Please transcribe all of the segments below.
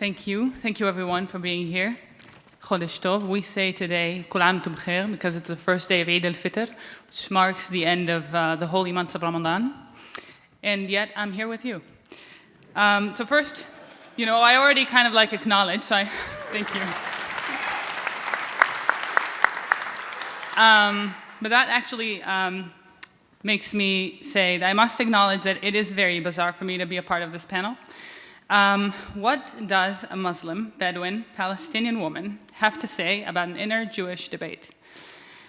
Thank you. Thank you, everyone, for being here. Chodesh Tov. We say today, Kol Am Tov B'Kheir, because it's the first day of Eid al-Fitr, which marks the end of the holy months of Ramadan. And yet, I'm here with you. So first, I already kind of acknowledge, so thank you. But that actually makes me say that I must acknowledge that it is very bizarre for me to be a part of this panel. What does a Muslim Bedouin Palestinian woman have to say about an inner Jewish debate?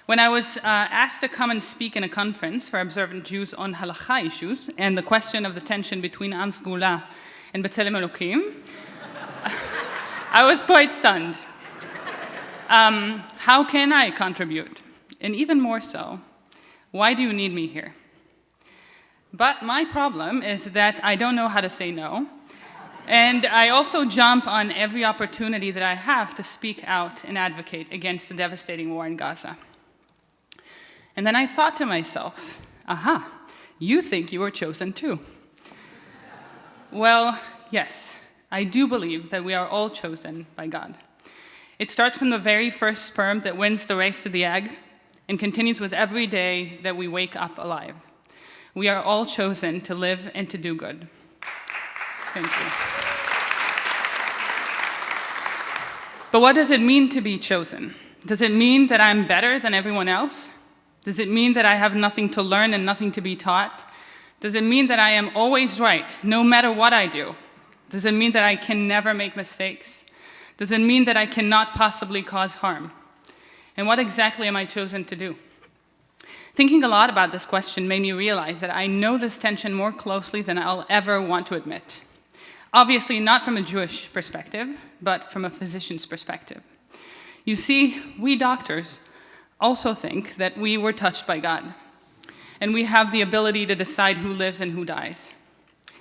When I was asked to come and speak in a conference for observant Jews on halakhah issues and the question of the tension between Segula and Bצלם אלוקים, I was quite stunned. How can I contribute? And even more so, why do you need me here? But my problem is that I don't know how to say no. And I also jump on every opportunity that I have to speak out and advocate against the devastating war in Gaza. And then I thought to myself, aha, you think you were chosen too. Well, yes, I do believe that we are all chosen by God. It starts from the very first sperm that wins the race to the egg and continues with every day that we wake up alive. We are all chosen to live and to do good. Thank you. But what does it mean to be chosen? Does it mean that I'm better than everyone else? Does it mean that I have nothing to learn and nothing to be taught? Does it mean that I am always right, no matter what I do? Does it mean that I can never make mistakes? Does it mean that I cannot possibly cause harm? And what exactly am I chosen to do? Thinking a lot about this question made me realize that I know this tension more closely than I'll ever want to admit. Obviously, not from a Jewish perspective, but from a physician's perspective. You see, we doctors also think that we were touched by God, and we have the ability to decide who lives and who dies.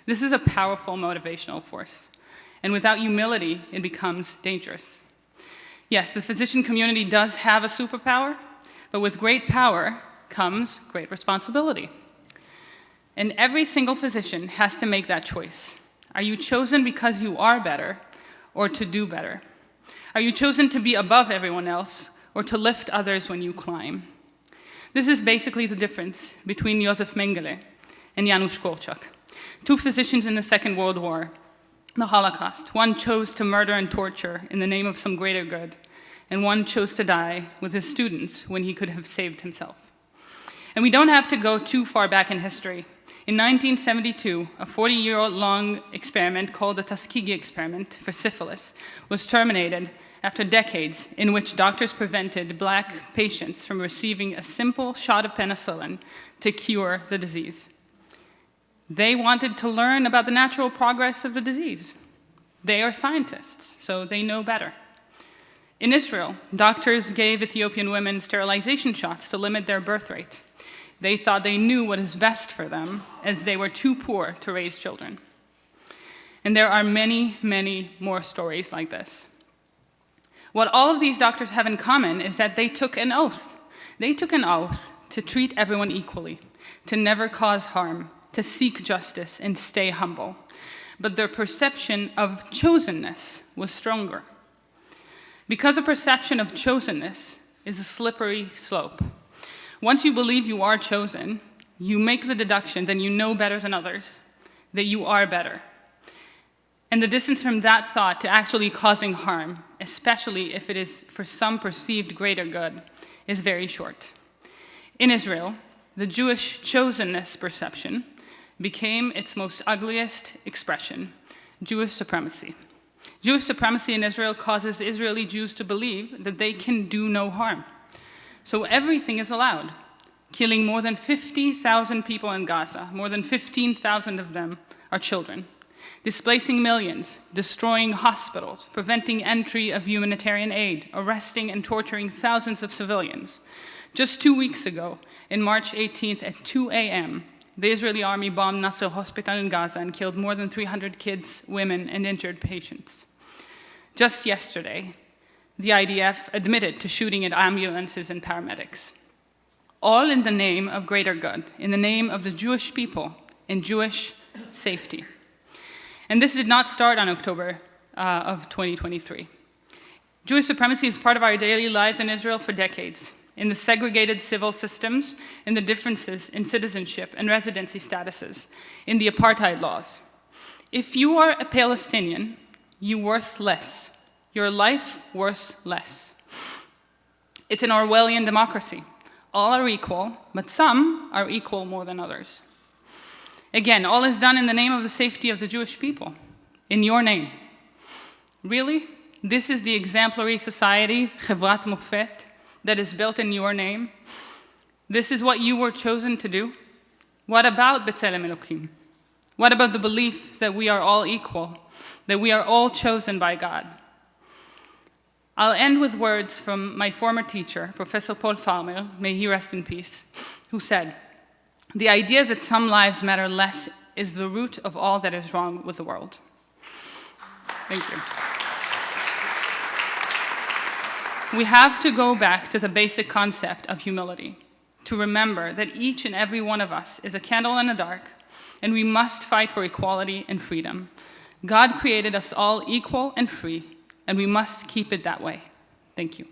This is a powerful motivational force, and without humility, it becomes dangerous. Yes, the physician community does have a superpower, but with great power comes great responsibility. And every single physician has to make that choice. Are you chosen because you are better or to do better? Are you chosen to be above everyone else or to lift others when you climb? This is basically the difference between Josef Mengele and Janusz Korczak, two physicians in the Second World War, the Holocaust. One chose to murder and torture in the name of some greater good, and one chose to die with his students when he could have saved himself. And we don't have to go too far back in history. In 1972, a 40-year-long experiment called the Tuskegee experiment for syphilis was terminated after decades in which doctors prevented black patients from receiving a simple shot of penicillin to cure the disease. They wanted to learn about the natural progress of the disease. They are scientists, so they know better. In Israel, doctors gave Ethiopian women sterilization shots to limit their birth rate. They thought they knew what is best for them, as they were too poor to raise children. And there are many, many more stories like this. What all of these doctors have in common is that they took an oath. They took an oath to treat everyone equally, to never cause harm, to seek justice and stay humble. But their perception of chosenness was stronger. Because a perception of chosenness is a slippery slope. Once you believe you are chosen, you make the deduction that you know better than others, that you are better. And the distance from that thought to actually causing harm, especially if it is for some perceived greater good, is very short. In Israel, the Jewish chosenness perception became its most ugliest expression, Jewish supremacy. Jewish supremacy in Israel causes Israeli Jews to believe that they can do no harm. So everything is allowed, killing more than 50,000 people in Gaza. More than 15,000 of them are children. Displacing millions, destroying hospitals, preventing entry of humanitarian aid, arresting and torturing thousands of civilians. Just 2 weeks ago, in March 18th at 2 a.m., the Israeli army bombed Nasser Hospital in Gaza and killed more than 300 kids, women, and injured patients. Just yesterday, the IDF admitted to shooting at ambulances and paramedics. All in the name of greater good, in the name of the Jewish people and Jewish safety. And this did not start on October of 2023. Jewish supremacy is part of our daily lives in Israel for decades, in the segregated civil systems, in the differences in citizenship and residency statuses, in the apartheid laws. If you are a Palestinian, you worth less. Your life worth less. It's an Orwellian democracy. All are equal, but some are equal more than others. Again, all is done in the name of the safety of the Jewish people, in your name. Really? This is the exemplary society, Chevrat Mofet, that is built in your name? This is what you were chosen to do? What about B'Tselem Elokim? What about the belief that we are all equal, that we are all chosen by God? I'll end with words from my former teacher, Professor Paul Farmer, may he rest in peace, who said, "The idea that some lives matter less is the root of all that is wrong with the world." Thank you. We have to go back to the basic concept of humility, to remember that each and every one of us is a candle in the dark, and we must fight for equality and freedom. God created us all equal and free, and we must keep it that way. Thank you.